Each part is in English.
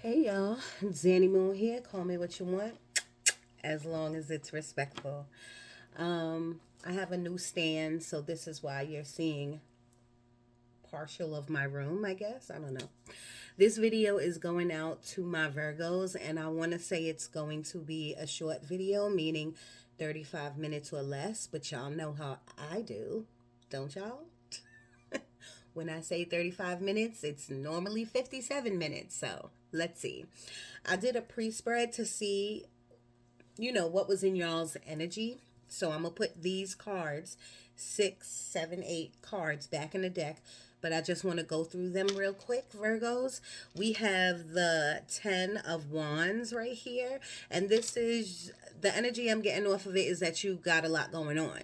Hey y'all, Danny Moon here. Call me what you want, as long as it's respectful. I have a new stand, so this is why you're seeing partial of my room, I guess. I don't know. This video is going out to my Virgos, and I want to say it's going to be a short video, meaning 35 minutes or less, but y'all know how I do, don't y'all? When I say 35 minutes, it's normally 57 minutes. So let's see. I did a pre spread to see, what was in y'all's energy. So I'm going to put these cards, 6, 7, 8 cards back in the deck. But I just want to go through them real quick, Virgos. We have the 10 of Wands right here. And this is the energy I'm getting off of it is that you got a lot going on.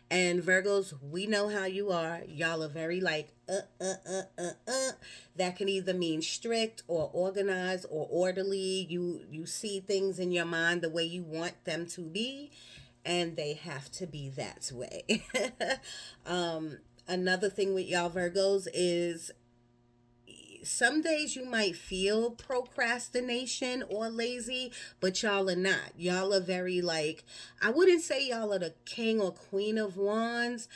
And Virgos, we know how you are. Y'all are very like, That can either mean strict or organized or orderly. You see things in your mind the way you want them to be, and they have to be that way. Another thing with y'all Virgos is some days you might feel procrastination or lazy, but y'all are not. Y'all are very like, I wouldn't say y'all are the king or queen of wands,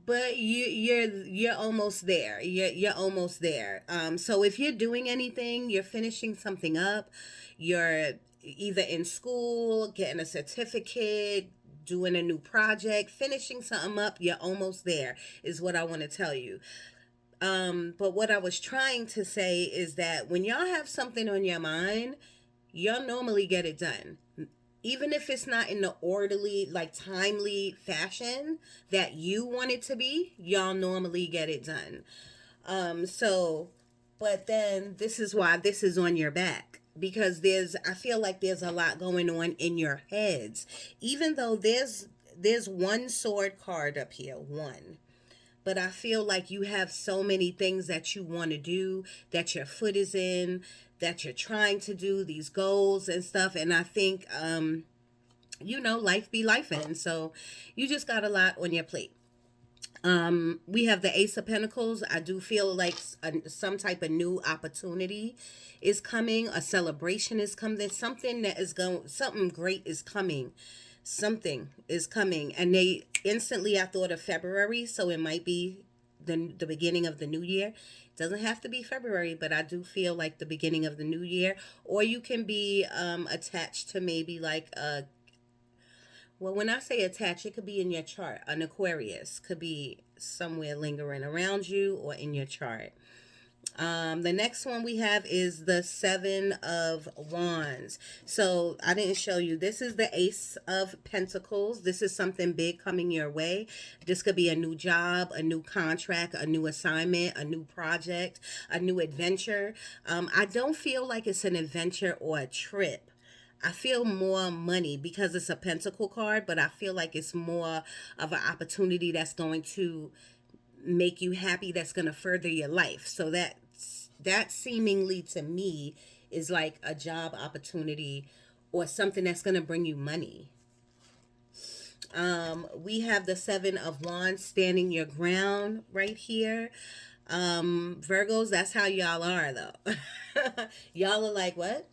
but you're almost there. You're almost there. So if you're doing anything, you're finishing something up, you're either in school, getting a certificate, doing a new project, finishing something up, you're almost there, is what I want to tell you. But what I was trying to say is that when y'all have something on your mind, y'all normally get it done. Even if it's not in the orderly, like timely fashion that you want it to be, y'all normally get it done. So, but then this is why this is on your back. Because I feel like there's a lot going on in your heads. Even though there's one sword card up here, one, but I feel like you have so many things that you want to do, that your foot is in, that you're trying to do, these goals and stuff. And I think, life be life in. So you just got a lot on your plate. We have the Ace of Pentacles. I do feel like some type of new opportunity is coming. A celebration is coming. Something great is coming. Something is coming. And I thought of February, so it might be the beginning of the new year. It doesn't have to be February, but I do feel like the beginning of the new year. Or you can be attached to maybe like when I say attached, it could be in your chart. An Aquarius could be somewhere lingering around you or in your chart. The next one we have is the Seven of Wands. So I didn't show you. This is the Ace of Pentacles. This is something big coming your way. This could be a new job, a new contract, a new assignment, a new project, a new adventure. I don't feel like it's an adventure or a trip. I feel more money because it's a pentacle card, but I feel like it's more of an opportunity that's going to make you happy, that's going to further your life. So that seemingly to me is like a job opportunity or something that's going to bring you money. We have the Seven of Wands, standing your ground right here. Virgos, that's how y'all are though. Y'all are like, what?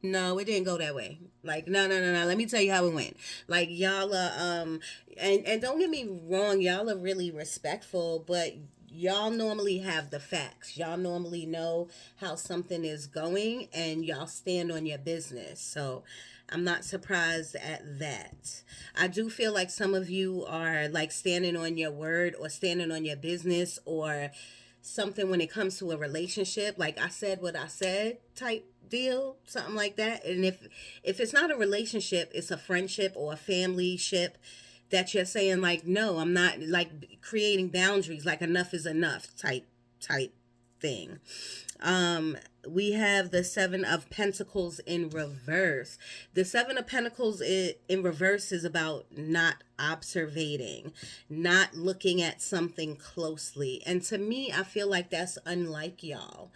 No, it didn't go that way. Like, no, no, no, no. Let me tell you how it went. Like, y'all are, and don't get me wrong, y'all are really respectful, but y'all normally have the facts. Y'all normally know how something is going, and y'all stand on your business. So, I'm not surprised at that. I do feel like some of you are like standing on your word or standing on your business or something when it comes to a relationship, like I said what I said type deal, something like that. And if it's not a relationship, it's a friendship or a family ship, that you're saying like, no, I'm not, like creating boundaries, like enough is enough type thing. We have the Seven of Pentacles in reverse. The Seven of Pentacles in reverse is about not observating, not looking at something closely. And to me, I feel like that's unlike y'all.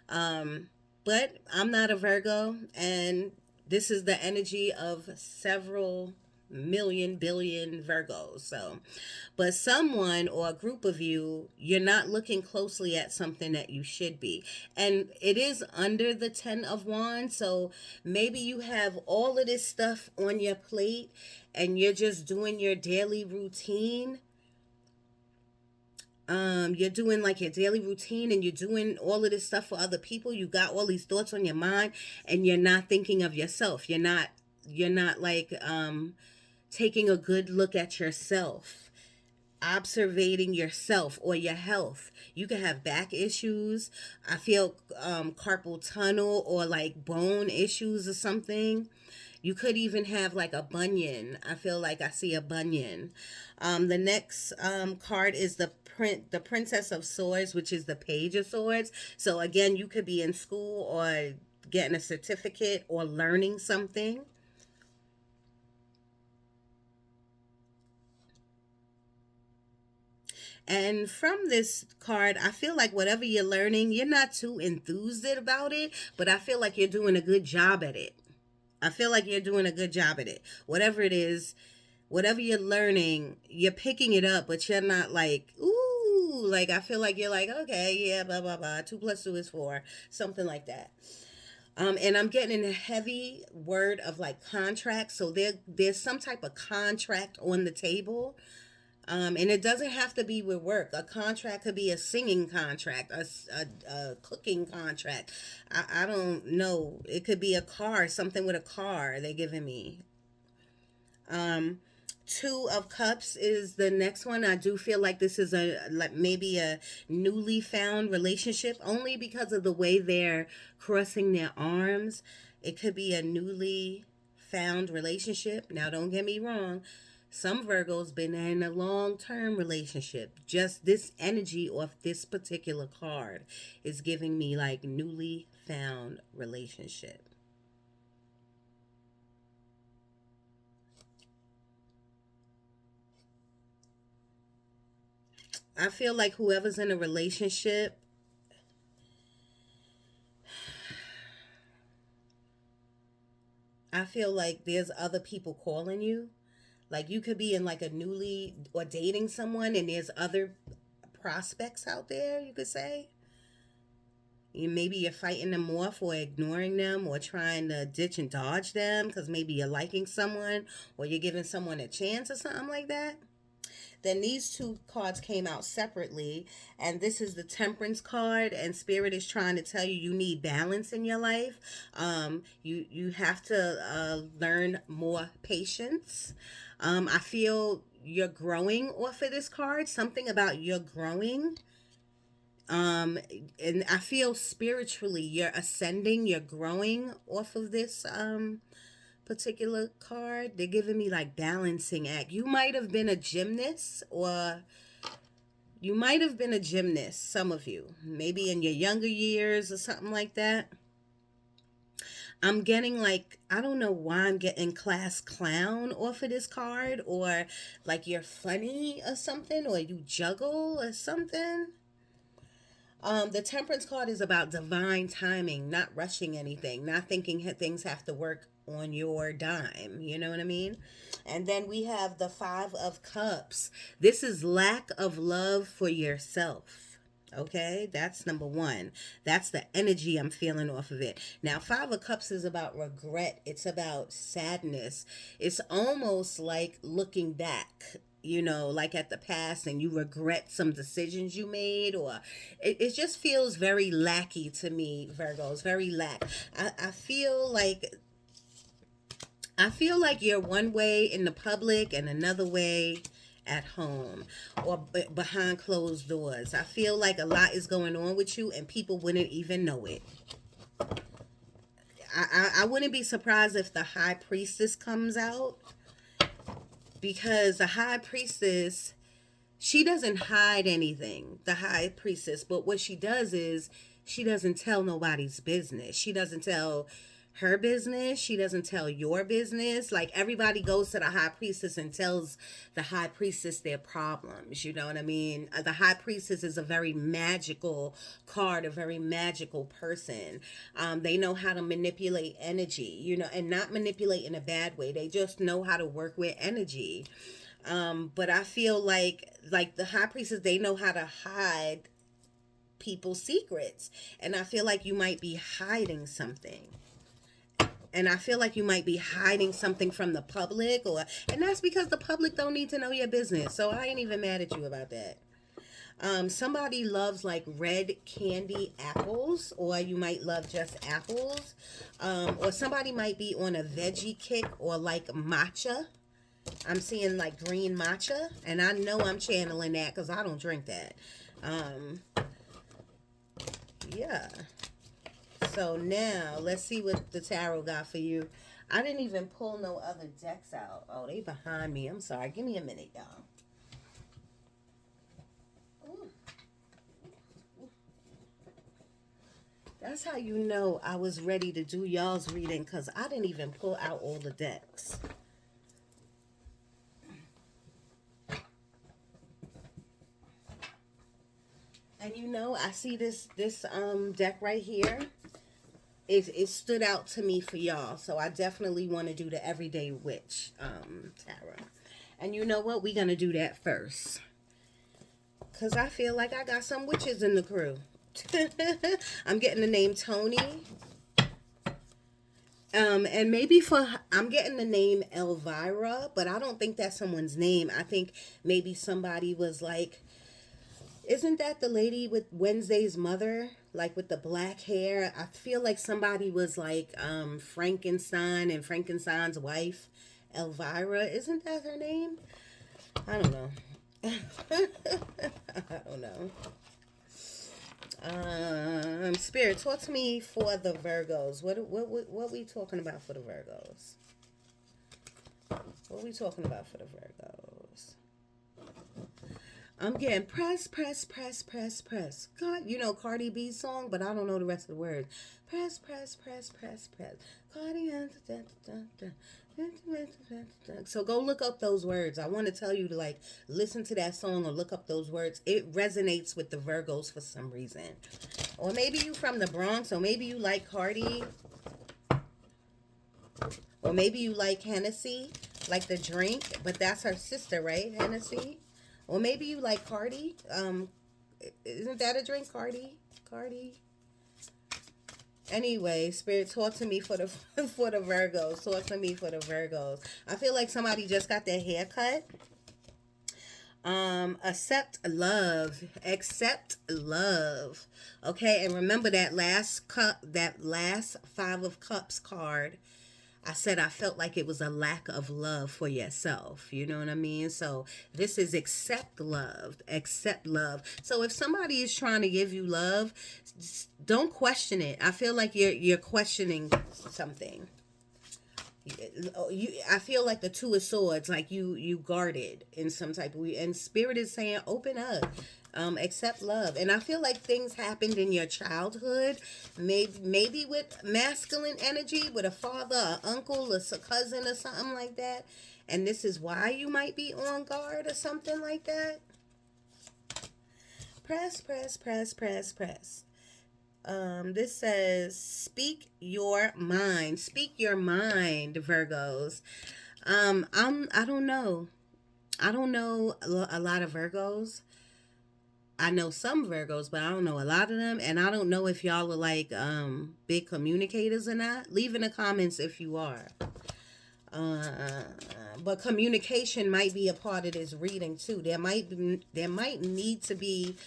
But I'm not a Virgo, and this is the energy of several million, billion Virgos. So, but someone or a group of you, you're not looking closely at something that you should be. And it is under the 10 of Wands. So maybe you have all of this stuff on your plate and you're just doing your daily routine. You're doing like your daily routine and you're doing all of this stuff for other people. You got all these thoughts on your mind and you're not thinking of yourself. You're not like taking a good look at yourself, observating yourself or your health. You can have back issues. I feel carpal tunnel or like bone issues or something. You could even have like a bunion. I feel like I see a bunion. The next card is the Princess of Swords, which is the Page of Swords. So again, you could be in school or getting a certificate or learning something. And from this card, I feel like whatever you're learning, you're not too enthused about it, but I feel like you're doing a good job at it. I feel like you're doing a good job at it. Whatever it is, whatever you're learning, you're picking it up, but you're not like, ooh, like I feel like you're like, okay, yeah, blah, blah, blah. 2 + 2 is 4, something like that. And I'm getting a heavy word of like contract. So there's some type of contract on the table. And it doesn't have to be with work. A contract could be a singing contract, a cooking contract. I don't know. It could be a car, something with a car they're giving me. Um, 2 of Cups is the next one. I do feel like this is a like maybe a newly found relationship only because of the way they're crossing their arms. It could be a newly found relationship. Now, don't get me wrong. Some Virgos been in a long-term relationship. Just this energy of this particular card is giving me like newly found relationship. I feel like whoever's in a relationship, I feel like there's other people calling you. Like you could be in like a newly or dating someone and there's other prospects out there, you could say. Maybe you're fighting them off or ignoring them or trying to ditch and dodge them because maybe you're liking someone or you're giving someone a chance or something like that. Then these two cards came out separately, and this is the Temperance card. And Spirit is trying to tell you you need balance in your life. You have to learn more patience. I feel you're growing off of this card. Something about you're growing. Um, and I feel spiritually you're ascending. You're growing off of this particular card. They're giving me like balancing act. You might have been a gymnast or you might have been a gymnast, some of you, maybe in your younger years or something like that. I'm getting like, I don't know why I'm getting class clown off of this card, or like you're funny or something, or you juggle or something. The Temperance card is about divine timing, not rushing anything, not thinking things have to work on your dime. You know what I mean? And then we have the Five of Cups. This is lack of love for yourself. Okay, that's number one. That's the energy I'm feeling off of it. Now, Five of Cups is about regret, it's about sadness. It's almost like looking back, like at the past and you regret some decisions you made, or it just feels very lackey to me, Virgos, very lack. I feel like you're one way in the public and another way at home or behind closed doors. I feel like a lot is going on with you and people wouldn't even know it. I wouldn't be surprised if the High Priestess comes out, because the High Priestess, she doesn't hide anything, the High Priestess, but what she does is she doesn't tell nobody's business. She doesn't tell her business. She doesn't tell your business. Like, everybody goes to the high priestess and tells the high priestess their problems. You know what I mean? The high priestess is a very magical card, a very magical person. They know how to manipulate energy, you know, and not manipulate in a bad way. They just know how to work with energy. But I feel like the high priestess, they know how to hide people's secrets. And I feel like you might be hiding something. And I feel like you might be hiding something from the public, and that's because the public don't need to know your business. So I ain't even mad at you about that. Somebody loves like red candy apples, or you might love just apples. Or somebody might be on a veggie kick, or like matcha. I'm seeing like green matcha, and I know I'm channeling that because I don't drink that. Yeah. So now let's see what the tarot got for you. I didn't even pull no other decks out. Oh, they behind me. I'm sorry. Give me a minute, y'all. Ooh. That's how you know I was ready to do y'all's reading, because I didn't even pull out all the decks. And you know, I see this deck right here. It stood out to me for y'all, so I definitely want to do the Everyday Witch tarot. And you know what? We're going to do that first, because I feel like I got some witches in the crew. I'm getting the name Tony. And maybe I'm getting the name Elvira, but I don't think that's someone's name. I think maybe somebody was like, isn't that the lady with Wednesday's mother? Like with the black hair? I feel like somebody was like Frankenstein and Frankenstein's wife, Elvira. Isn't that her name? I don't know. I don't know. Spirit, talk to me for the Virgos. What we talking about for the Virgos? What we talking about for the Virgos? I'm getting press, press, press, press, press. God, you know Cardi B's song, but I don't know the rest of the words. Press, press, press, press, press. Cardi, so go look up those words. I want to tell you to like listen to that song or look up those words. It resonates with the Virgos for some reason. Or maybe you from the Bronx, or maybe you like Cardi. Or maybe you like Hennessy, like the drink, but that's her sister, right? Hennessy. Or maybe you like Cardi. Isn't that a drink, Cardi? Cardi. Anyway, Spirit, talk to me for the for the Virgos. Talk to me for the Virgos. I feel like somebody just got their hair cut. Accept love. Accept love. Okay, and remember that last cup, that last Five of Cups card. I said I felt like it was a lack of love for yourself. You know what I mean? So this is accept love. Accept love. So if somebody is trying to give you love, don't question it. I feel like you're questioning something. I feel like the Two of Swords, like you guarded in some type of way. And Spirit is saying, open up. Accept love. And I feel like things happened in your childhood, maybe with masculine energy, with a father, an uncle, a cousin, or something like that. And this is why you might be on guard or something like that. Press, press, press, press, press. This says, speak your mind. Speak your mind, Virgos. I don't know. I don't know a lot of Virgos. I know some Virgos, but I don't know a lot of them. And I don't know if y'all are like big communicators or not. Leave in the comments if you are. But communication might be a part of this reading too. There might need to be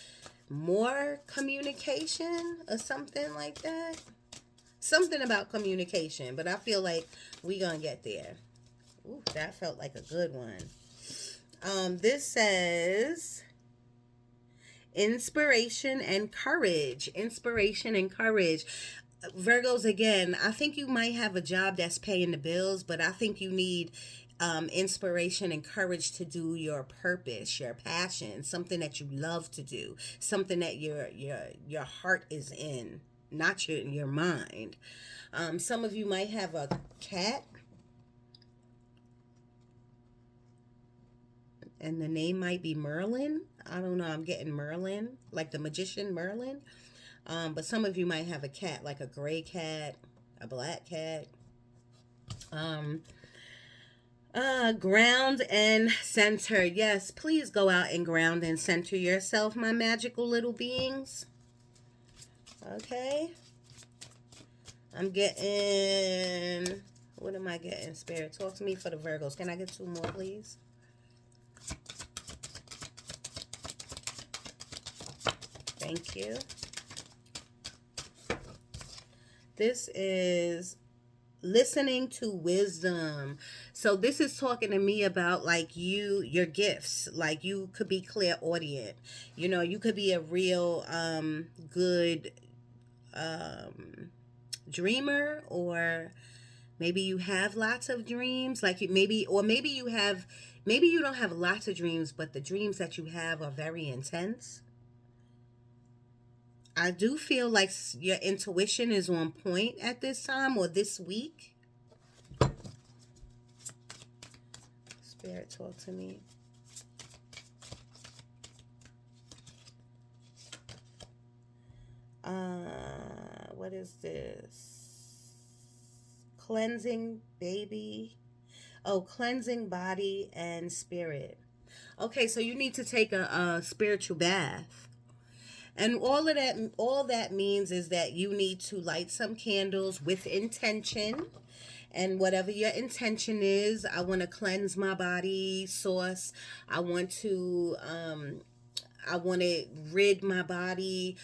more communication or something like that. Something about communication, but I feel like we gonna get there. Ooh, that felt like a good one. This says inspiration and courage. Inspiration and courage. Virgos, again, I think you might have a job that's paying the bills, but I think you need inspiration and courage to do your purpose, your passion, something that you love to do, something that your heart is in. not your mind. Some of you might have a cat, and the name might be Merlin. I don't know. I'm getting Merlin, like the magician Merlin. But some of you might have a cat, like a gray cat, a black cat. Ground and center. Yes, please go out and ground and center yourself, my magical little beings. Okay. I'm getting, what am I getting, Spirit? Talk to me for the Virgos. Can I get 2 more, please? Thank you. This is listening to wisdom. So this is talking to me about like your gifts. Like you could be clairaudient. You know, you could be a real good dreamer, or maybe you have lots of dreams. Like maybe you don't have lots of dreams, but the dreams that you have are very intense. I do feel like your intuition is on point at this time or this week. Spirit, talk to me. What is this? Cleansing, baby. Oh, cleansing body and spirit. Okay, so you need to take a spiritual bath. And all that means is that you need to light some candles with intention. And whatever your intention is, I want to cleanse my body, source. I want to rid my body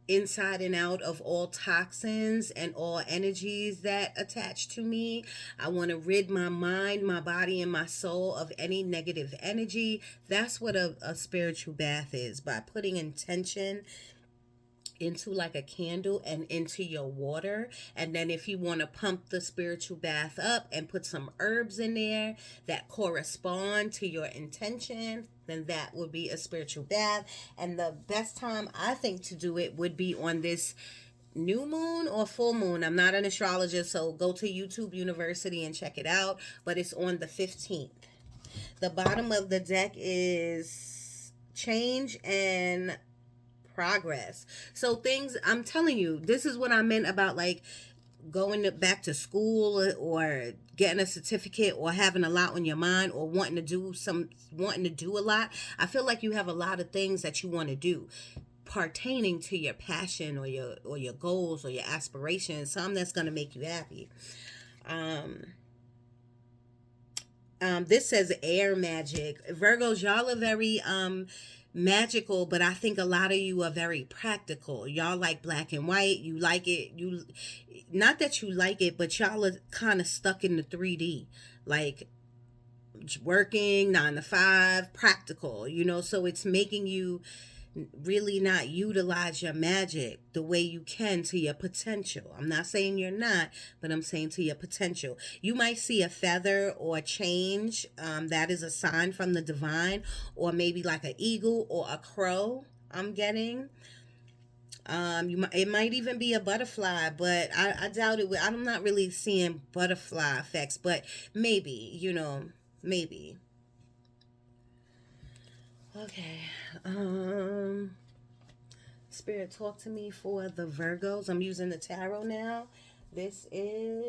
inside and out of all toxins and all energies that attach to me. I want to rid my mind, my body, and my soul of any negative energy. That's what a spiritual bath is, by putting intention into like a candle and into your water. And then if you want to pump the spiritual bath up and put some herbs in there that correspond to your intention, then that would be a spiritual bath. And the best time I think to do it would be on this new moon or full moon. I'm not an astrologist, so go to YouTube University and check it out, but it's on the 15th. The bottom of the deck is change and progress. So things, I'm telling you, this is what I meant about like going back to school or getting a certificate or having a lot on your mind or wanting to do a lot. I feel like you have a lot of things that you want to do pertaining to your passion or your goals or your aspirations, something that's going to make you happy. This says air magic. Virgos, y'all are very magical, but I think a lot of you are very practical. Y'all like black and white. You like it. Not that you like it, but y'all are kind of stuck in the 3D, like working 9 to 5, practical, so it's making you really not utilize your magic the way you can to your potential. I'm not saying you're not, but I'm saying to your potential. You might see a feather or change. That is a sign from the divine, or maybe like an eagle or a crow. I'm getting. It might even be a butterfly, but I doubt it. I'm not really seeing butterfly effects, but maybe, maybe. Okay. Spirit, talk to me for the Virgos. I'm using the tarot now. This is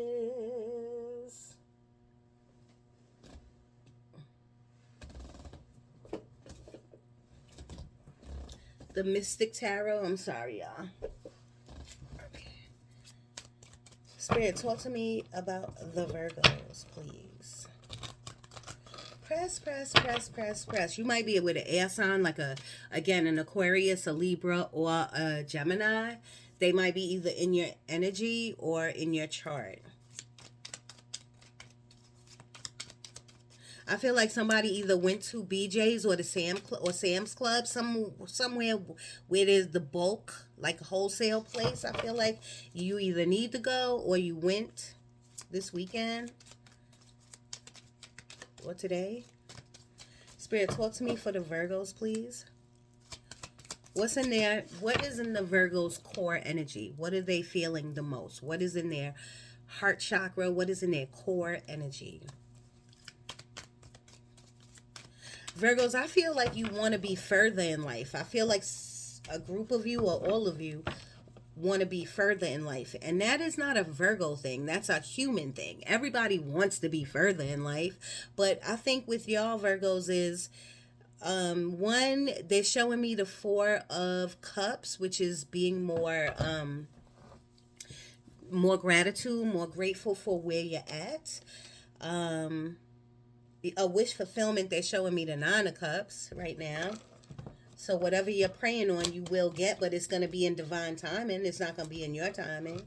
the Mystic Tarot. I'm sorry, y'all. Okay. Spirit, talk to me about the Virgos, please. Press, press, press, press, press. You might be with an air sign, like an Aquarius, a Libra, or a Gemini. They might be either in your energy or in your chart. I feel like somebody either went to BJ's or the Sam's Club, somewhere where there's the bulk, like a wholesale place. I feel like you either need to go or you went this weekend or today. Spirit, talk to me for the Virgos, please. What's in there? What is in the Virgo's core energy? What are they feeling the most? What is in their heart chakra? What is in their core energy? Virgos, I feel like you want to be further in life. I feel like a group of you or all of you want to be further in life. And that is not a Virgo thing. That's a human thing. Everybody wants to be further in life. But I think with y'all Virgos is one, they're showing me the Four of Cups, which is being more gratitude, more grateful for where you're at. A wish fulfillment, they're showing me the Nine of Cups right now. So whatever you're praying on, you will get, but it's going to be in divine timing. It's not going to be in your timing.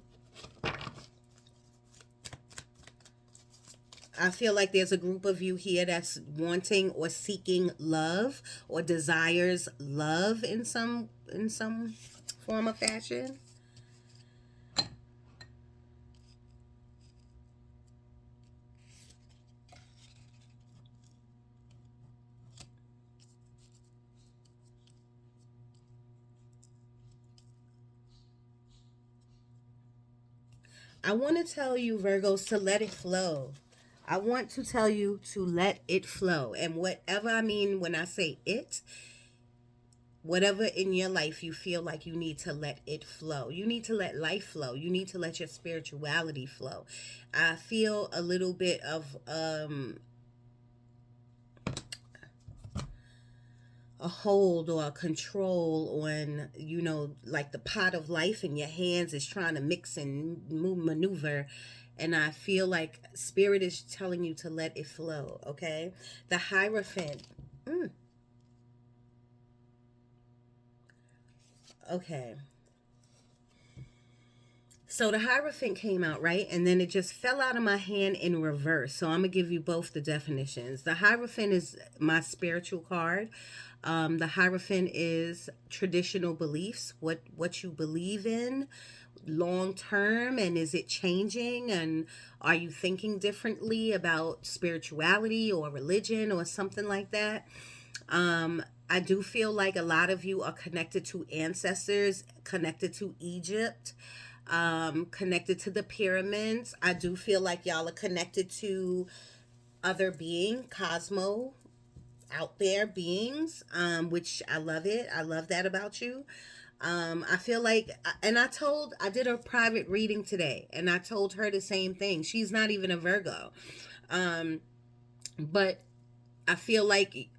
I feel like there's a group of you here that's wanting or seeking love or desires love in some form or fashion. I want to tell you, Virgos, to let it flow. I want to tell you to let it flow. And whatever I mean when I say it, whatever in your life you feel like you need to let it flow. You need to let life flow. You need to let your spirituality flow. I feel a little bit of a hold or a control on, like the pot of life in your hands is trying to mix and move, maneuver. And I feel like spirit is telling you to let it flow, okay? The Hierophant. Okay. So the Hierophant came out, right? And then it just fell out of my hand in reverse. So I'm going to give you both the definitions. The Hierophant is my spiritual card. The Hierophant is traditional beliefs, what you believe in long term, and is it changing, and are you thinking differently about spirituality or religion or something like that. I do feel like a lot of you are connected to ancestors, connected to Egypt, connected to the pyramids. I do feel like y'all are connected to other being, cosmo, out there beings, which I love it. I love that about you. I feel like, and I did a private reading today, and I told her the same thing. She's not even a Virgo. But I feel like,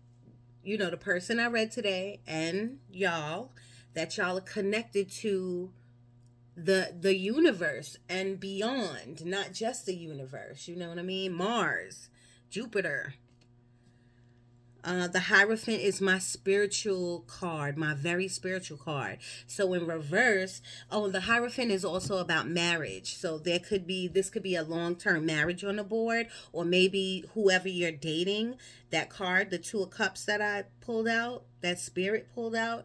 the person I read today and y'all, that y'all are connected to the universe and beyond, not just the universe. You know what I mean? Mars, Jupiter. The Hierophant is my spiritual card, my very spiritual card. So in reverse, the Hierophant is also about marriage. So this could be a long-term marriage on the board, or maybe whoever you're dating, that card, the Two of Cups that I pulled out, that spirit pulled out,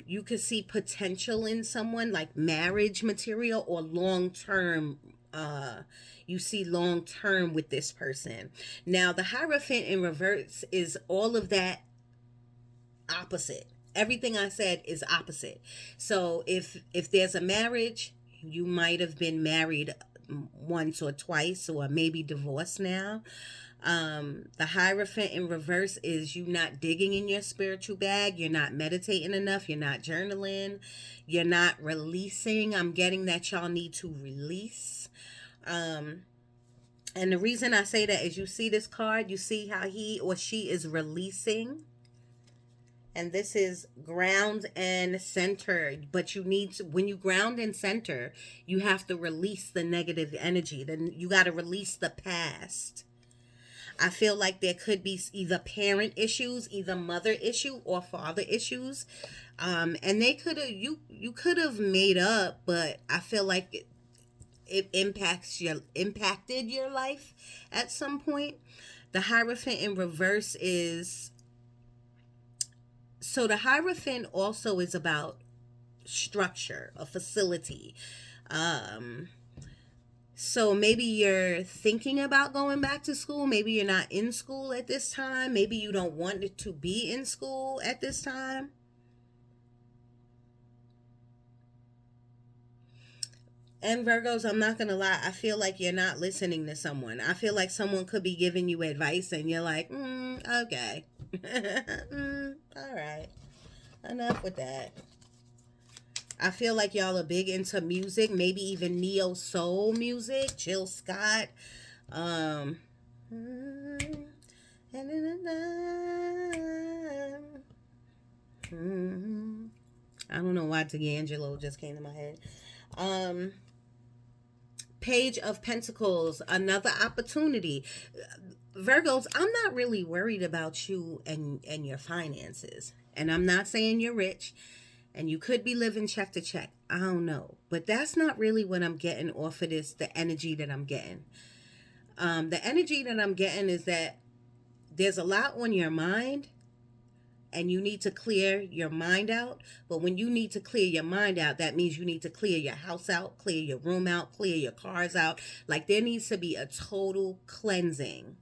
you could see potential in someone like marriage material or long-term, you see long term with this person. Now the Hierophant in reverse is all of that opposite. Everything I said is opposite. So if there's a marriage, you might have been married once or twice, or maybe divorced now. The Hierophant in reverse is you not digging in your spiritual bag. You're not meditating enough. You're not journaling. You're not releasing. I'm getting that y'all need to release. And the reason I say that is, you see this card, you see how he or she is releasing. And this is ground and center. But you need to, when you ground and center, you have to release the negative energy. Then you got to release the past. I feel like there could be either parent issues, either mother issue or father issues. And they could have, you could have made up, but I feel like it impacted your life at some point. The Hierophant in reverse is, so the Hierophant also is about structure, a facility. So maybe you're thinking about going back to school. Maybe you're not in school at this time. Maybe you don't want it to be in school at this time. And Virgos, I'm not gonna lie, I feel like you're not listening to someone. I feel like someone could be giving you advice and you're like, okay. All right. Enough with that. I feel like y'all are big into music, maybe even neo soul music, Jill Scott. Um mm, I don't know why D'Angelo just came to my head. Um Page of Pentacles, another opportunity. Virgos, I'm not really worried about you and your finances. And I'm not saying you're rich and you could be living check to check. I don't know. But that's not really what I'm getting off of this, the energy that I'm getting. The energy that I'm getting is that there's a lot on your mind and you need to clear your mind out. But when you need to clear your mind out, that means you need to clear your house out, clear your room out, clear your cars out. Like there needs to be a total cleansing.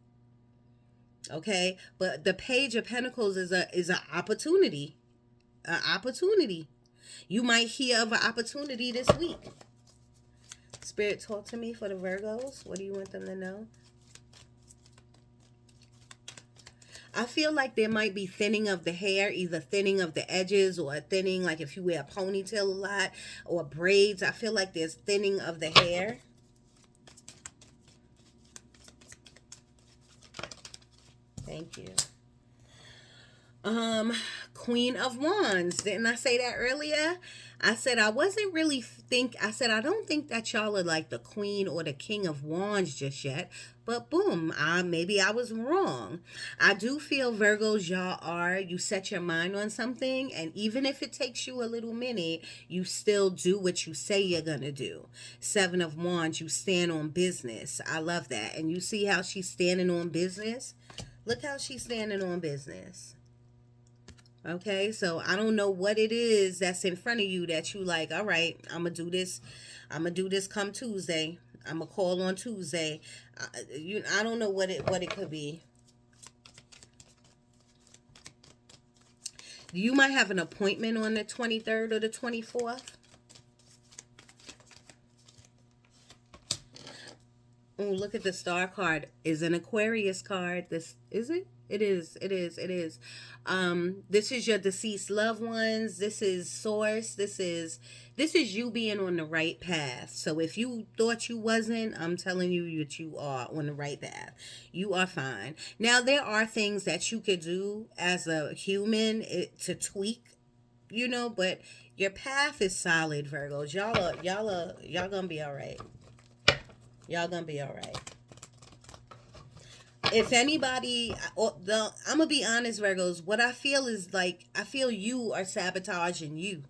Okay? But the Page of Pentacles is a opportunity. An opportunity. You might hear of an opportunity this week. Spirit, talk to me for the Virgos. What do you want them to know? I feel like there might be thinning of the hair, either thinning of the edges or thinning, like if you wear a ponytail a lot or braids. I feel like there's thinning of the hair. Thank you. Queen of Wands. Didn't I say that earlier? I said I wasn't really I said I don't think that y'all are like the Queen or the King of Wands just yet. But boom, maybe I was wrong. I do feel Virgos, y'all are. You set your mind on something, and even if it takes you a little minute, you still do what you say you're gonna do. Seven of Wands, you stand on business. I love that. And you see how she's standing on business? Look how she's standing on business. Okay, so I don't know what it is that's in front of you that you like, all right, I'm going to do this. I'm going to do this come Tuesday. I'm going to call on Tuesday. I don't know what it could be. You might have an appointment on the 23rd or the 24th. Oh, look at the star card. Is an Aquarius card. This is it? It is. This is your deceased loved ones. This is source. This is you being on the right path. So if you thought you wasn't, I'm telling you that you are on the right path. You are fine. Now there are things that you could do as a human to tweak, but your path is solid, Virgos. Y'all gonna be all right. Y'all gonna be all right. If anybody, I'm gonna be honest, Virgos. What I feel is like I feel you are sabotaging you.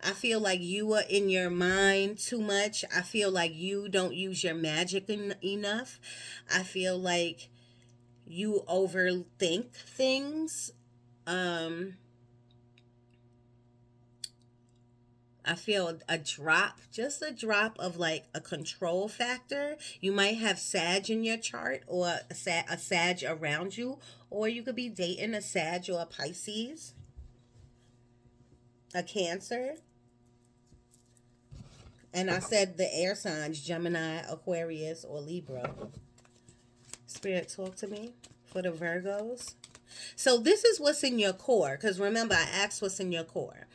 I feel like you are in your mind too much. I feel like you don't use your magic enough. I feel like you overthink things. I feel just a drop of like a control factor. You might have Sag in your chart or a Sag around you, or you could be dating a Sag or a Pisces, a Cancer. And I said the air signs, Gemini, Aquarius, or Libra. Spirit, talk to me for the Virgos. So this is what's in your core, because remember I asked what's in your core.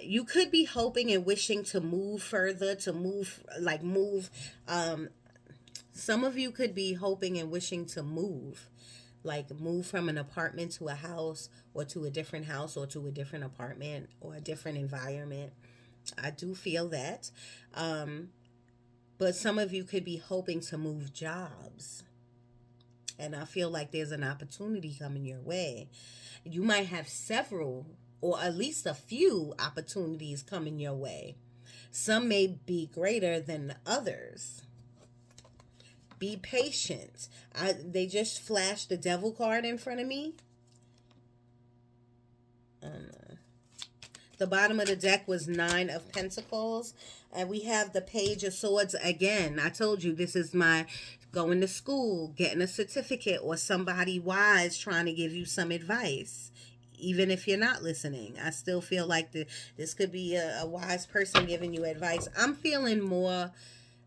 You could be hoping and wishing to move further, to move. Some of you could be hoping and wishing to move, like move from an apartment to a house, or to a different house, or to a different apartment, or a different environment. I do feel that. But some of you could be hoping to move jobs. And I feel like there's an opportunity coming your way. You might have several or at least a few opportunities coming your way. Some may be greater than others. Be patient. They just flashed the devil card in front of me. The bottom of the deck was 9 of Pentacles. And we have the Page of Swords again. I told you this is my going to school, getting a certificate, or somebody wise trying to give you some advice. even if you're not listening. I still feel like this could be a wise person giving you advice. I'm feeling more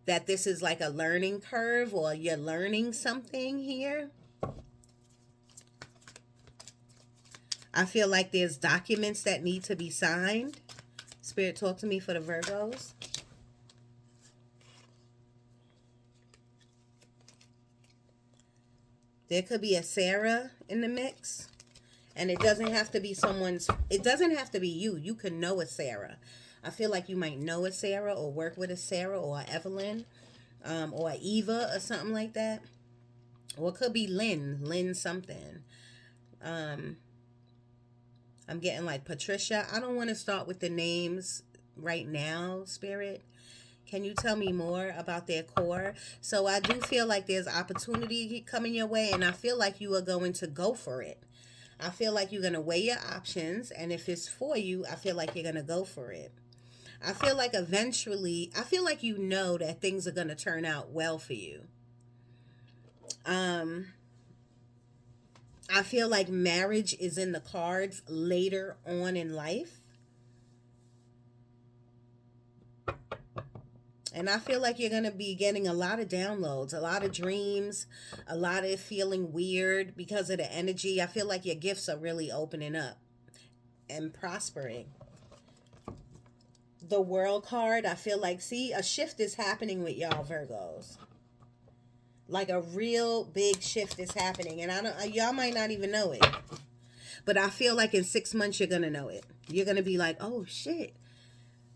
that this is like a learning curve, or you're learning something here. I feel like there's documents that need to be signed. Spirit, talk to me for the Virgos. There could be a Sarah in the mix. And it doesn't have to be it doesn't have to be you. You can know a Sarah. I feel like you might know a Sarah or work with a Sarah or a Evelyn, or a Eva or something like that. Or it could be Lynn something. I'm getting like Patricia. I don't want to start with the names right now, Spirit. Can you tell me more about their core? So I do feel like there's opportunity coming your way, and I feel like you are going to go for it. I feel like you're going to weigh your options, and if it's for you, I feel like you're going to go for it. I feel like eventually, I feel like you know that things are going to turn out well for you. I feel like marriage is in the cards later on in life. And I feel like you're going to be getting a lot of downloads, a lot of dreams, a lot of feeling weird because of the energy. I feel like your gifts are really opening up and prospering. The World card, I feel like, see, a shift is happening with y'all Virgos. Like a real big shift is happening. And y'all might not even know it. But I feel like in 6 months, you're going to know it. You're going to be like, oh, shit.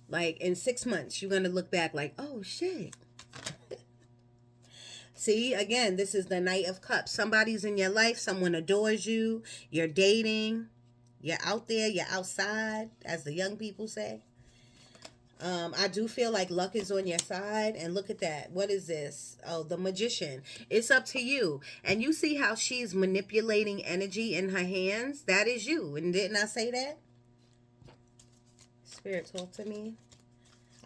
Like in 6 months, you're going to look back like, oh, shit. See, again, this is the Knight of Cups. Somebody's in your life. Someone adores you. You're dating. You're out there. You're outside, as the young people say. I do feel like luck is on your side. And look at that. What is this? Oh, the Magician. It's up to you. And you see how she's manipulating energy in her hands? That is you. And didn't I say that? Spirit, talk to me.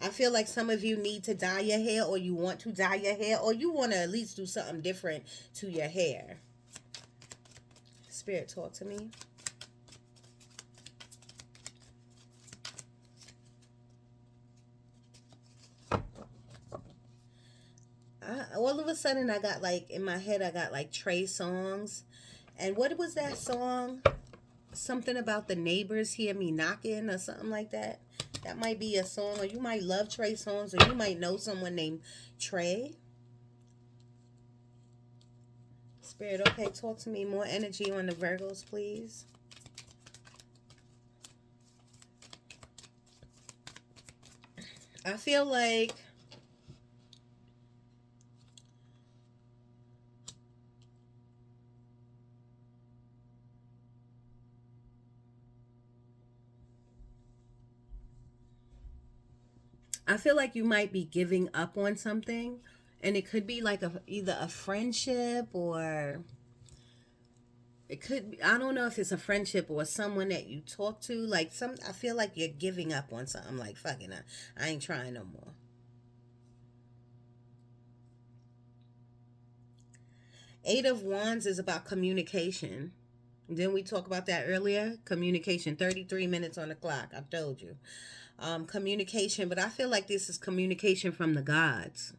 I feel like some of you need to dye your hair, or you want to dye your hair, or you want to at least do something different to your hair. Spirit, talk to me. All of a sudden, I got like, in my head, I got like Trey Songz. And what was that song? Something about the neighbors hear me knocking or something like that. That might be a song, or you might love Trey Songz, or you might know someone named Trey. Spirit, okay, talk to me. More energy on the Virgos, please. I feel like you might be giving up on something, and it could be like either a friendship, or it could be, I don't know if it's a friendship or someone that you talk to. Like I feel like you're giving up on something. Like, fucking, I ain't trying no more. Eight of Wands is about communication. Didn't we talk about that earlier? Communication. 33 minutes on the clock. I told you. Communication, but I feel like this is communication from the gods,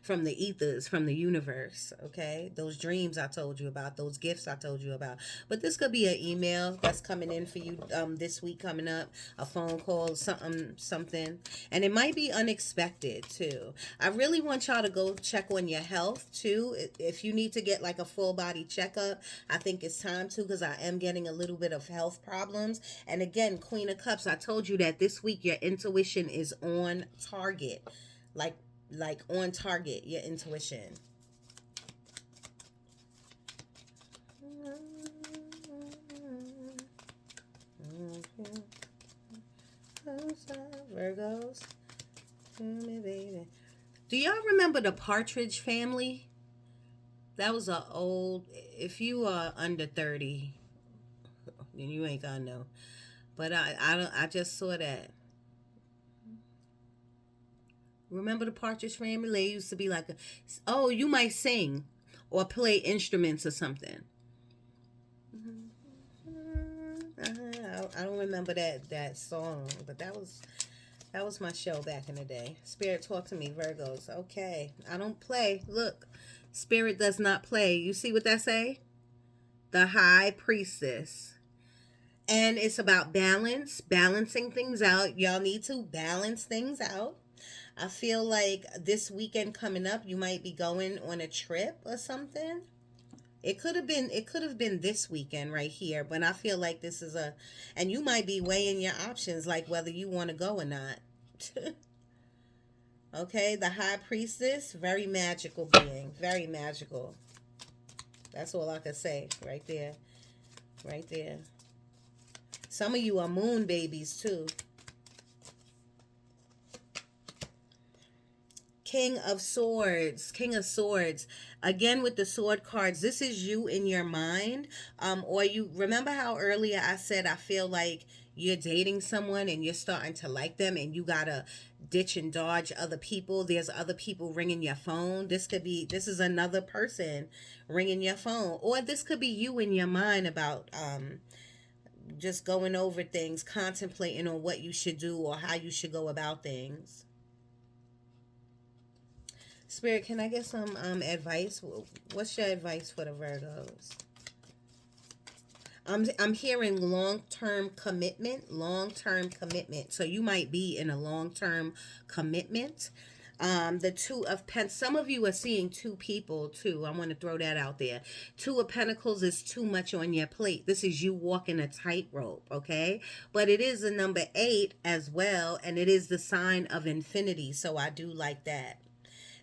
from the ethers, from the universe. Okay, those dreams I told you about, those gifts I told you about. But this could be an email that's coming in for you this week coming up, a phone call, something, and it might be unexpected too. I really want y'all to go check on your health too. If you need to get like a full body checkup, I think it's time to, because I am getting a little bit of health problems. And again, Queen of Cups, I told you that this week your intuition is on target. Like on target, your intuition. Virgos. Do y'all remember the Partridge Family? That was a old, if you are under 30, then you ain't gonna know. But I just saw that. Remember the Partridge Family? They used to be like, oh, you might sing or play instruments or something. I don't remember that song, but that was my show back in the day. Spirit, talk to me, Virgos. Okay, I don't play. Look, Spirit does not play. You see what that say? The High Priestess. And it's about balance, balancing things out. Y'all need to balance things out. I feel like this weekend coming up, you might be going on a trip or something. It could have been this weekend right here, but I feel like this is and you might be weighing your options, like whether you want to go or not. Okay, the High Priestess, very magical being, very magical. That's all I could say right there, right there. Some of you are moon babies too. King of Swords, King of Swords. Again with the sword cards, this is you in your mind. Or you remember how earlier I said I feel like you're dating someone and you're starting to like them and you gotta ditch and dodge other people. There's other people ringing your phone. This is another person ringing your phone. Or this could be you in your mind about just going over things, contemplating on what you should do or how you should go about things. Spirit, can I get some advice? What's your advice for the Virgos? I'm hearing long-term commitment, long-term commitment. So you might be in a long-term commitment. The Two of Pentacles. Some of you are seeing two people too. I want to throw that out there. Two of Pentacles is too much on your plate. This is you walking a tightrope, okay? But it is the number 8 as well, and it is the sign of infinity. So I do like that.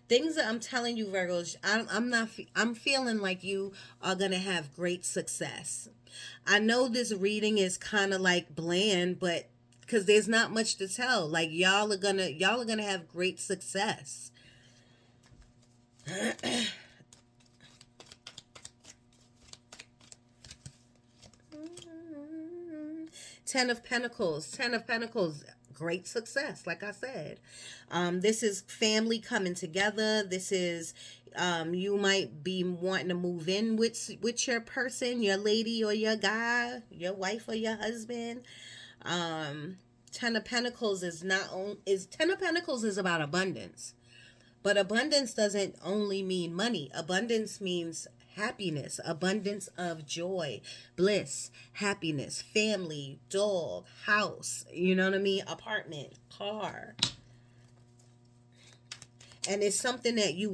Things that I'm telling you, Virgos, I'm feeling like you are going to have great success. I know this reading is kind of like bland, but because there's not much to tell. Like y'all are gonna have great success. Ten of Pentacles. Ten of Pentacles. Great success, like I said. This is family coming together. This is you might be wanting to move in with your person, your lady or your guy, your wife or your husband. Ten of Pentacles Ten of Pentacles is about abundance. But abundance doesn't only mean money. Abundance means happiness, abundance of joy, bliss, happiness, family, dog, house, you know what I mean? Apartment, car. And it's something that you're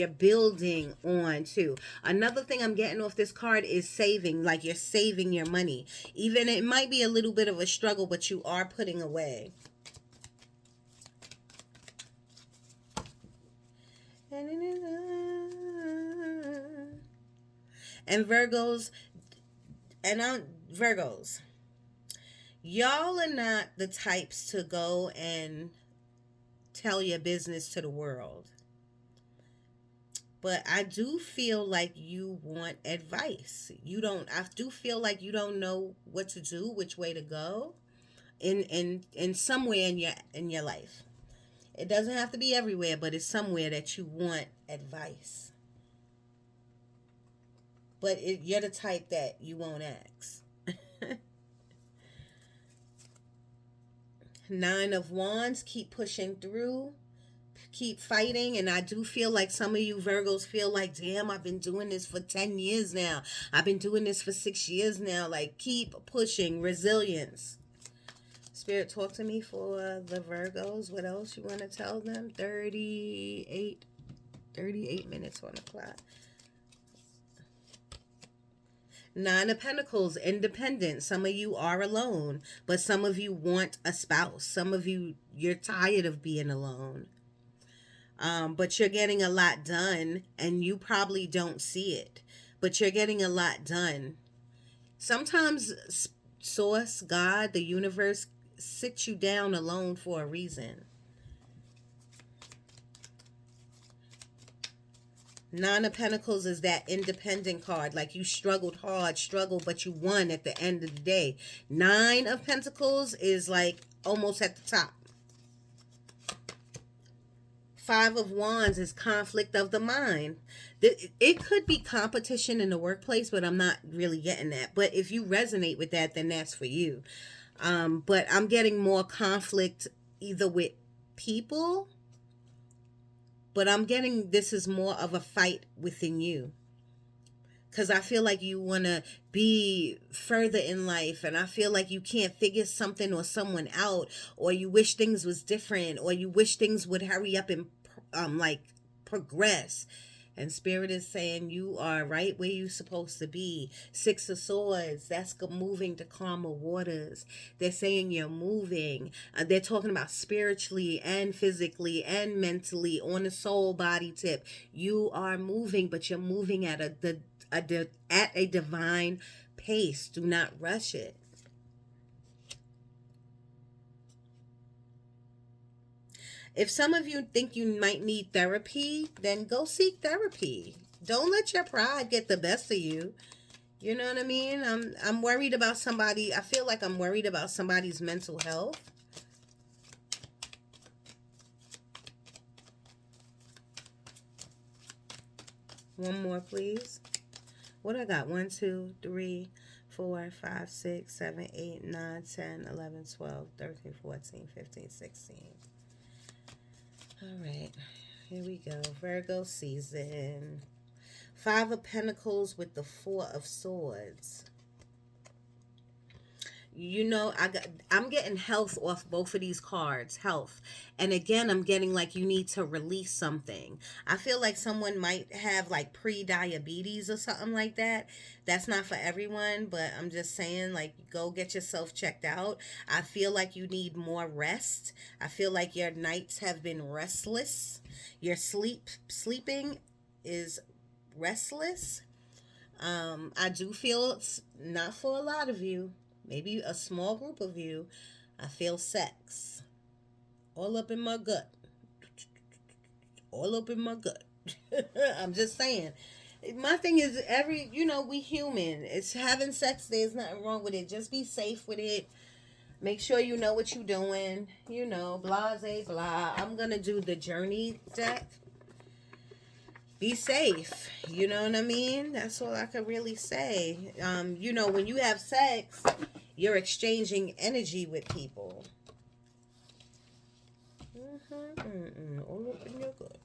building on too. Another thing I'm getting off this card is saving, like you're saving your money. Even it might be a little bit of a struggle, but you are putting away. And Virgos, Virgos, y'all are not the types to go and tell your business to the world. But I do feel like you want advice. I do feel like you don't know what to do, which way to go in somewhere in your life. It doesn't have to be everywhere, but it's somewhere that you want advice. But you're the type that you won't ask. Nine of Wands, keep pushing through. Keep fighting. And I do feel like some of you Virgos feel like, damn, I've been doing this for 10 years now. I've been doing this for 6 years now. Like, keep pushing. Resilience. Spirit, talk to me for the Virgos. What else you want to tell them? 38 minutes on the clock. Nine of Pentacles, independent. Some of you are alone, but some of you want a spouse. Some of you, you're tired of being alone. But you're getting a lot done, and you probably don't see it. But you're getting a lot done. Sometimes Source, God, the universe, sits you down alone for a reason. Nine of Pentacles is that independent card. Like you struggled, but you won at the end of the day. Nine of Pentacles is like almost at the top. Five of Wands is conflict of the mind. It could be competition in the workplace, but I'm not really getting that. But if you resonate with that, then that's for you. But I'm getting more conflict either with people, but I'm getting this is more of a fight within you. Because I feel like you want to be further in life, and I feel like you can't figure something or someone out, or you wish things was different, or you wish things would hurry up and like progress. And Spirit is saying you are right where you're supposed to be. Six of Swords, that's moving to calmer waters. They're saying you're moving. They're talking about spiritually and physically and mentally on a soul body tip. You are moving, but you're moving at a divine pace. Do not rush it. If some of you think you might need therapy, then go seek therapy. Don't let your pride get the best of you. You know what I mean? I'm worried about somebody. I feel like I'm worried about somebody's mental health. One more, please. What I got? 1, 2, 3, 4, 5, 6, 7, 8, 9, 10, 11, 12, 13, 14, 15, 16. All right, here we go. Virgo season. Five of Pentacles with the Four of Swords. You know, I'm getting health off both of these cards. Health. And again, I'm getting like you need to release something. I feel like someone might have like pre-diabetes or something like that. That's not for everyone, but I'm just saying, like, go get yourself checked out. I feel like you need more rest. I feel like your nights have been restless. Your sleeping is restless. I do feel it's not for a lot of you. Maybe a small group of you. I feel sex. All up in my gut. All up in my gut. I'm just saying. My thing is, we human. It's having sex. There's nothing wrong with it. Just be safe with it. Make sure you know what you're doing. Blase, blah. I'm going to do the journey deck. Be safe. You know what I mean? That's all I could really say. When you have sex, you're exchanging energy with people. All up in your gut.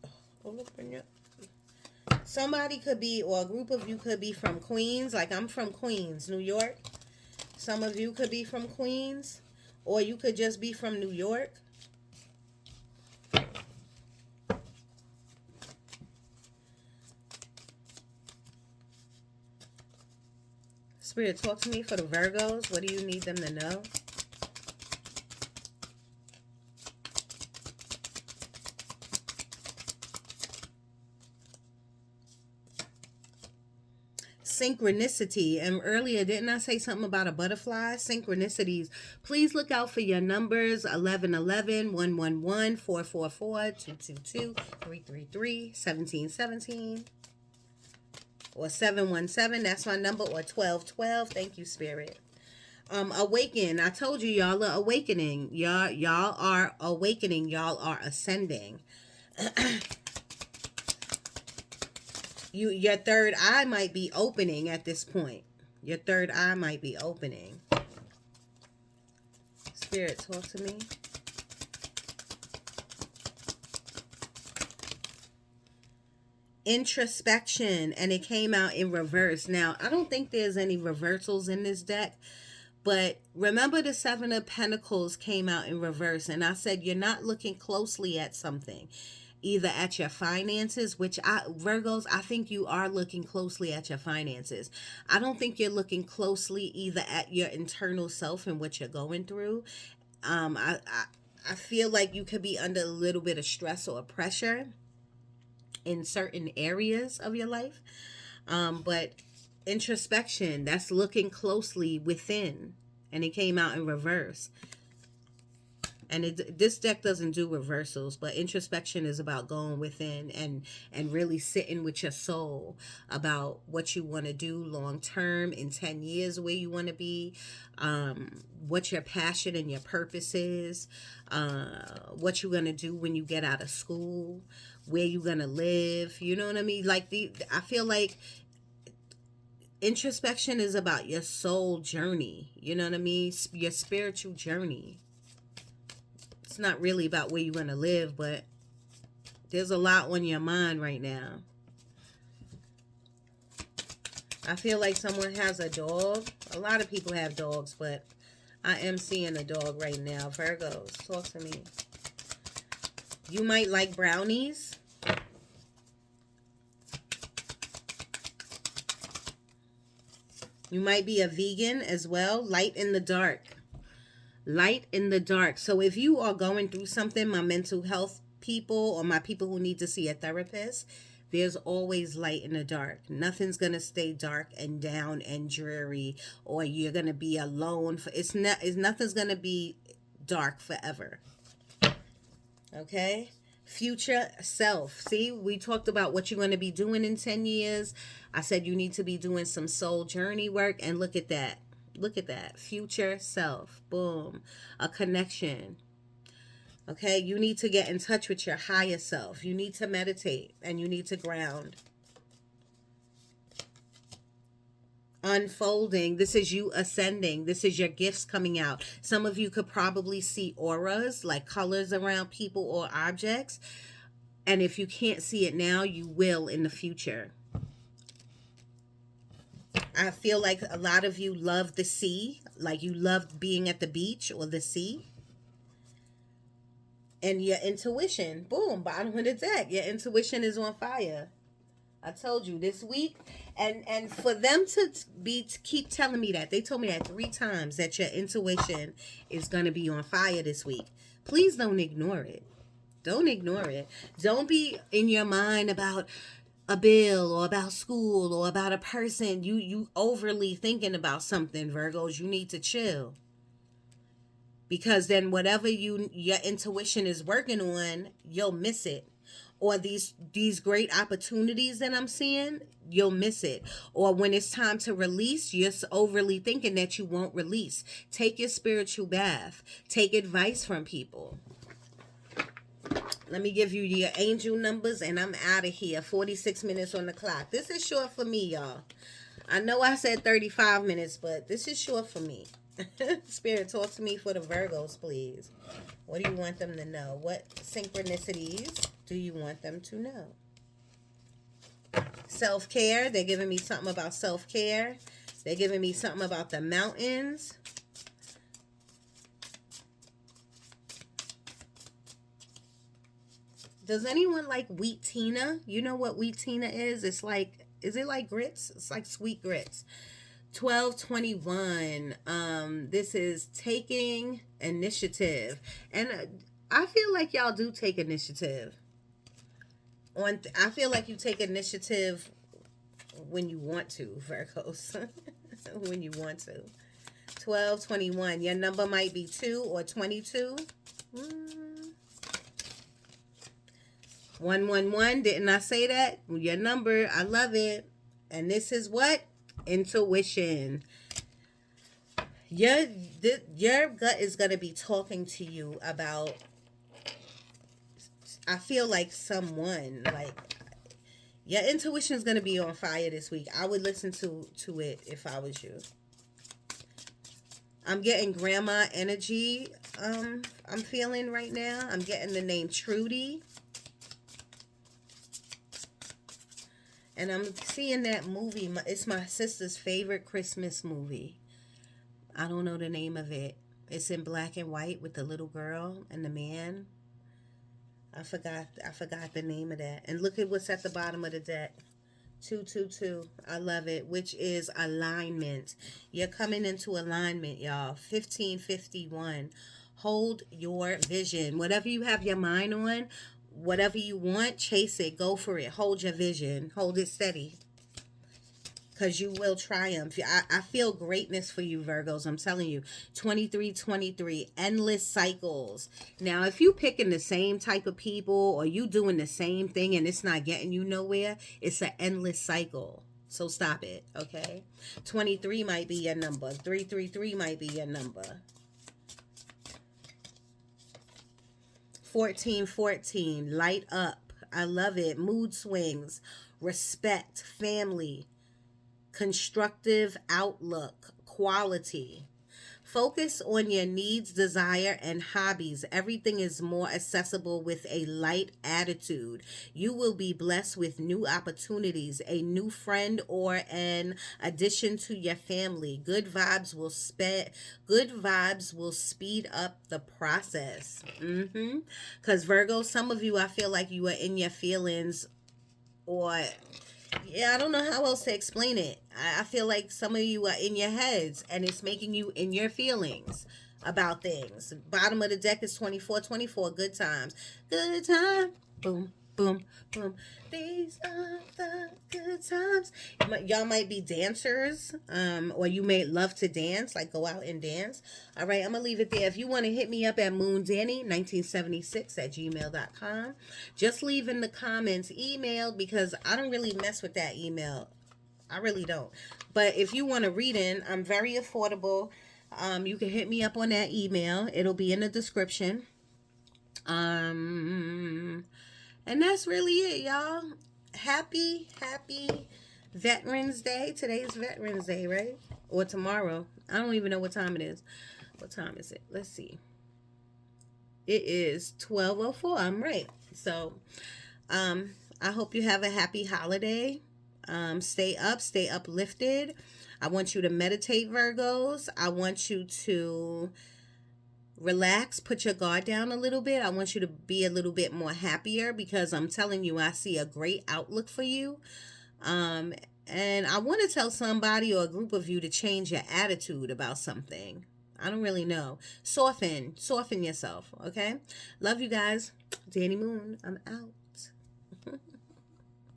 All up in your... Somebody could be, or a group of you could be from Queens. Like I'm from Queens, New York. Some of you could be from Queens. Or you could just be from New York. Spirit, talk to me for the Virgos. What do you need them to know? Synchronicity. And earlier, didn't I say something about a butterfly? Synchronicities. Please look out for your numbers: 1111, 111, 444, 222, 333, 1717. Or 717, that's my number, or 1212. Thank you, Spirit. Awaken. I told you, y'all are awakening. Y'all are awakening. Y'all are ascending. Your third eye might be opening at this point. Your third eye might be opening. Spirit, talk to me. Introspection, and it came out in reverse. Now, I don't think there's any reversals in this deck, but remember the Seven of Pentacles came out in reverse, and I said you're not looking closely at something, either at your finances, which Virgos, I think you are looking closely at your finances. I don't think you're looking closely either at your internal self and what you're going through. I feel like you could be under a little bit of stress or pressure in certain areas of your life. But introspection, that's looking closely within, and it came out in reverse. And this deck doesn't do reversals, but introspection is about going within and really sitting with your soul about what you want to do long term in 10 years, where you want to be, what your passion and your purpose is, what you're going to do when you get out of school, where you're going to live. You know what I mean? Like, I feel like introspection is about your soul journey. You know what I mean? Your spiritual journey. It's not really about where you're going to live, but there's a lot on your mind right now. I feel like someone has a dog. A lot of people have dogs, but I am seeing a dog right now. Virgos, talk to me. You might like brownies. You might be a vegan as well. Light in the dark. Light in the dark. So if you are going through something, my mental health people or my people who need to see a therapist, there's always light in the dark. Nothing's going to stay dark and down and dreary, or you're going to be alone. Nothing's going to be dark forever. Okay? Future self. See, we talked about what you're going to be doing in 10 years. I said you need to be doing some soul journey work, and look at that. Look at that. Future self. Boom. A connection. Okay? You need to get in touch with your higher self. You need to meditate and you need to ground. Unfolding. This is you ascending. This is your gifts coming out. Some of you could probably see auras, like colors around people or objects. And if you can't see it now, you will in the future. I feel like a lot of you love the sea, like you love being at the beach or the sea. And your intuition, boom, bottom of the deck. Your intuition is on fire. I told you this week. And for them to keep telling me that, they told me that 3 times, that your intuition is going to be on fire this week. Please don't ignore it. Don't ignore it. Don't be in your mind about a bill or about school or about a person. You overly thinking about something, Virgos. You need to chill. Because then whatever your intuition is working on, you'll miss it. Or these great opportunities that I'm seeing, you'll miss it. Or when it's time to release, you're overly thinking that you won't release. Take your spiritual bath. Take advice from people. Let me give you your angel numbers and I'm out of here. 46 minutes on the clock. This is short for me, y'all. I know I said 35 minutes, but this is short for me. Spirit, talk to me for the Virgos, please. What do you want them to know? What synchronicities do you want them to know? Self-care. They're giving me something about self-care. They're giving me something about the mountains. Does anyone like wheat tina? You know what wheat tina is? It's like, is it like grits? It's like sweet grits. 1221. This is taking initiative. And I feel like y'all do take initiative. I feel like you take initiative when you want to, Virgos. When you want to. 1221. Your number might be 2 or 22. 111. Didn't I say that? Your number. I love it. And this is what? Intuition. Your gut is going to be talking to you about, I feel like someone, like, your intuition is going to be on fire this week. I would listen to it if I was you. I'm getting grandma energy. I'm feeling right now. I'm getting the name Trudy. And I'm seeing that movie. It's my sister's favorite Christmas movie. I don't know the name of it. It's in black and white with the little girl and the man. I forgot the name of that. And look at what's at the bottom of the deck. 222. I love it. Which is alignment. You're coming into alignment, y'all. 1551. Hold your vision. Whatever you have your mind on, whatever you want, chase it. Go for it. Hold your vision. Hold it steady. because you will triumph. I feel greatness for you, Virgos. I'm telling you. 2323, endless cycles. Now, if you picking the same type of people or you doing the same thing and it's not getting you nowhere, it's an endless cycle. So stop it, okay? 23 might be your number. 333 might be your number. 1414, light up. I love it. Mood swings, respect, family, constructive outlook, quality. Focus on your needs, desire, and hobbies. Everything is more accessible with a light attitude. You will be blessed with new opportunities, a new friend, or an addition to your family. Good vibes will speed up the process. Because Virgo, some of you, I feel like you are in your feelings, or yeah, I don't know how else to explain it. I feel like some of you are in your heads and it's making you in your feelings about things. Bottom of the deck is 2424. Good times. Good time. Boom, boom, boom. These are the good times. Y'all might be dancers, or you may love to dance, like go out and dance. All right, I'm going to leave it there. If you want to hit me up at moondanny1976 at gmail.com, just leave in the comments email, because I don't really mess with that email. I really don't. But if you want a reading, I'm very affordable. You can hit me up on that email. It'll be in the description. And that's really it, y'all. Happy Veterans Day. Today's Veterans Day, right? Or tomorrow. I don't even know what time it is. What time is it? Let's see. It is 12:04. I'm right. So, I hope you have a happy holiday. Stay uplifted. I want you to meditate, Virgos. I want you to relax, put your guard down a little bit. I want you to be a little bit more happier, because I'm telling you, I see a great outlook for you. And I want to tell somebody or a group of you to change your attitude about something. I don't really know. Soften yourself, okay? Love you guys. Danny Moon, I'm out.